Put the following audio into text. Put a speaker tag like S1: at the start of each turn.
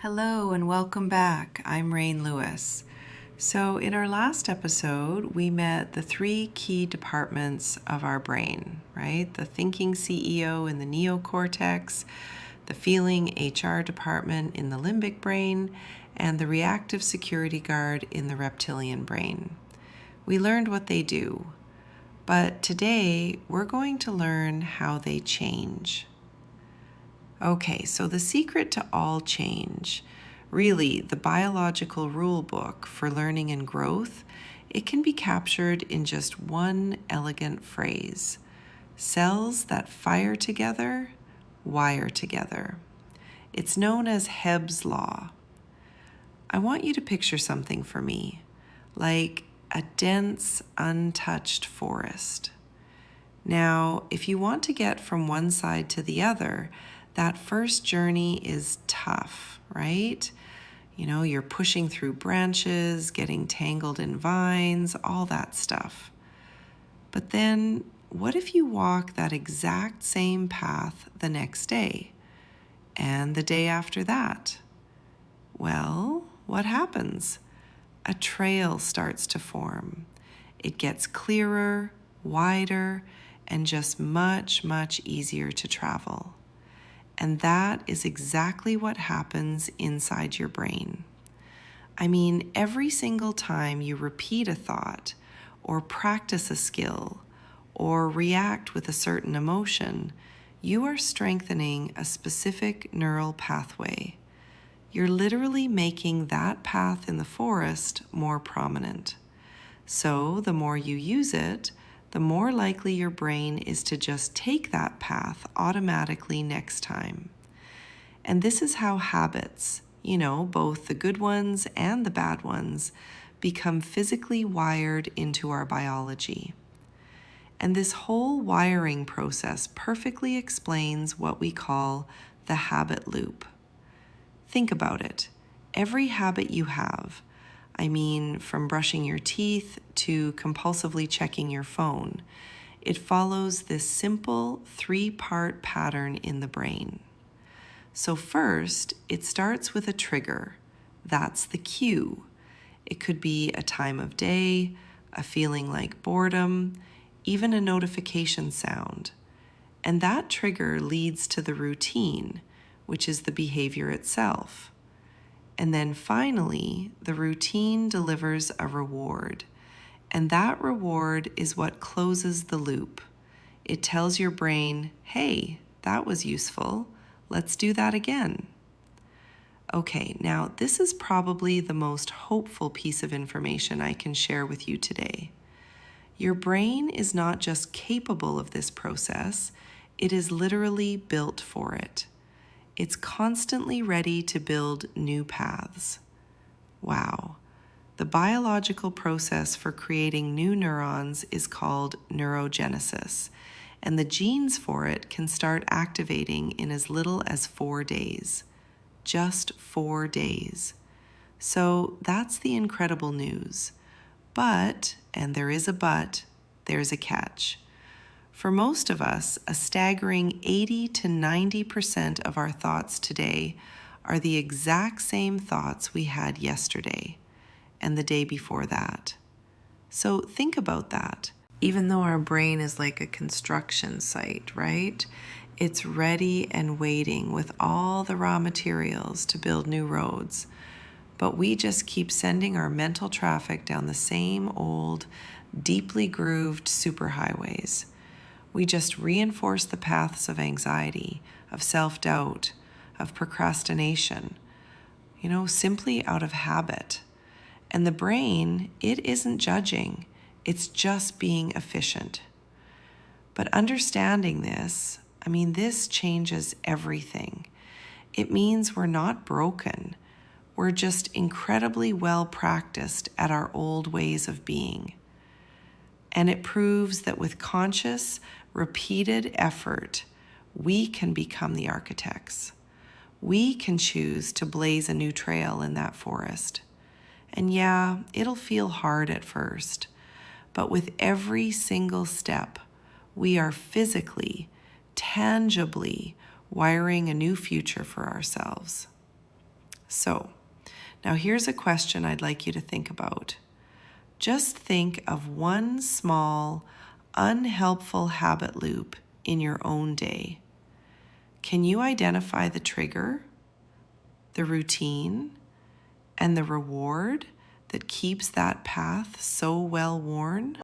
S1: Hello and welcome back. I'm Rain Lewis. So, in our last episode, we met the three key departments of our brain, right? The thinking CEO in the neocortex, the feeling HR department in the limbic brain, and the reactive security guard in the reptilian brain. We learned what they do, but today we're going to learn how they change. Okay, so the secret to all change, really the biological rule book for learning and growth, it can be captured in just one elegant phrase. Cells that fire together, wire together. It's known as Hebb's Law. I want you to picture something for me, like a dense, untouched forest. Now, if you want to get from one side to the other, that first journey is tough, right? You're pushing through branches, getting tangled in vines, all that stuff. But then, what if you walk that exact same path the next day and the day after that? Well, what happens? A trail starts to form. It gets clearer, wider, and just much, much easier to travel. And that is exactly what happens inside your brain. I mean, every single time you repeat a thought, or practice a skill, or react with a certain emotion, you are strengthening a specific neural pathway. You're literally making that path in the forest more prominent. So the more you use it, the more likely your brain is to just take that path automatically next time. And this is how habits, both the good ones and the bad ones, become physically wired into our biology. And this whole wiring process perfectly explains what we call the habit loop. Think about it. Every habit you have, from brushing your teeth to compulsively checking your phone, it follows this simple three-part pattern in the brain. So first, it starts with a trigger. That's the cue. It could be a time of day, a feeling like boredom, even a notification sound. And that trigger leads to the routine, which is the behavior itself. And then finally, the routine delivers a reward. And that reward is what closes the loop. It tells your brain, hey, that was useful. Let's do that again. Okay, now this is probably the most hopeful piece of information I can share with you today. Your brain is not just capable of this process, it is literally built for it. It's constantly ready to build new paths. Wow. The biological process for creating new neurons is called neurogenesis, and the genes for it can start activating in as little as 4 days. Just 4 days. So that's the incredible news. But, and there is a but, there's a catch. For most of us, a staggering 80 to 90% of our thoughts today are the exact same thoughts we had yesterday and the day before that. So think about that. Even though our brain is like a construction site, right? It's ready and waiting with all the raw materials to build new roads. But we just keep sending our mental traffic down the same old, deeply grooved superhighways. We just reinforce the paths of anxiety, of self-doubt, of procrastination, simply out of habit. And the brain, it isn't judging, it's just being efficient. But understanding this, this changes everything. It means we're not broken. We're just incredibly well practiced at our old ways of being. And it proves that with conscious, repeated effort, we can become the architects. We can choose to blaze a new trail in that forest. And yeah, it'll feel hard at first, but with every single step, we are physically, tangibly wiring a new future for ourselves. So, now here's a question I'd like you to think about. Just think of one small, unhelpful habit loop in your own day. Can you identify the trigger, the routine, and the reward that keeps that path so well worn?